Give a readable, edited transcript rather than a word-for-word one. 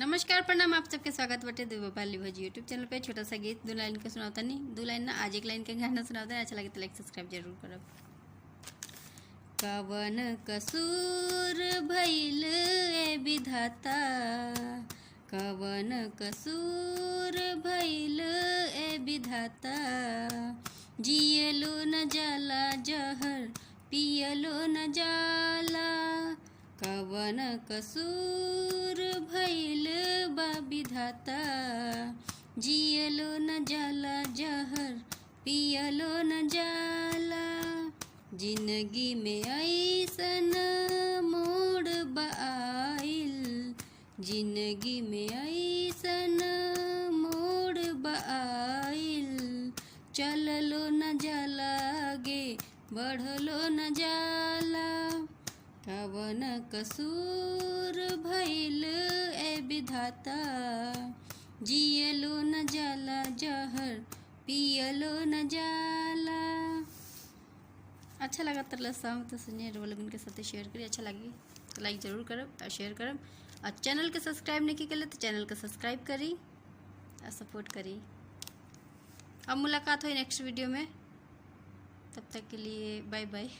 नमस्कार प्रणाम आप सबके स्वागत बटे दुबाली भजी यूट्यूब चैनल पे। छोटा सा गीत दो लाइन के सुनाता नहीं, दो लाइन ना आज एक लाइन के गाना सुनाता है। अच्छा लगे तो लाइक सब्सक्राइब जरूर करब। कवन कसूर भइल ए विधाता, कवन कसूर भइल ए विधाता, जियलो न जाला जहर पियलो न जाला, कवन कसूर भइल बा विधाता, जियलो न जाला जहर पियलो न जाला, जिंदगी में ऐसन मोड़ बआइल, जिंदगी में ऐसन मोड़ बआइल, चललो न जाला आगे बढ़लो न जाला, कवन कसूर भइल ए विधाता, जियलो न जाला जहर पियलो न जाला। अच्छा लगा तो सॉन्ग तो सुनिए, लोगन के साथ शेयर करिए। अच्छा लगी तो लाइक ज़रूर करब और शेयर करब, और चैनल के सब्सक्राइब नहीं की तो चैनल को सब्सक्राइब करी और सपोर्ट करी। अब मुलाकात हुई नेक्स्ट वीडियो में, तब तक के लिए बाय बाय।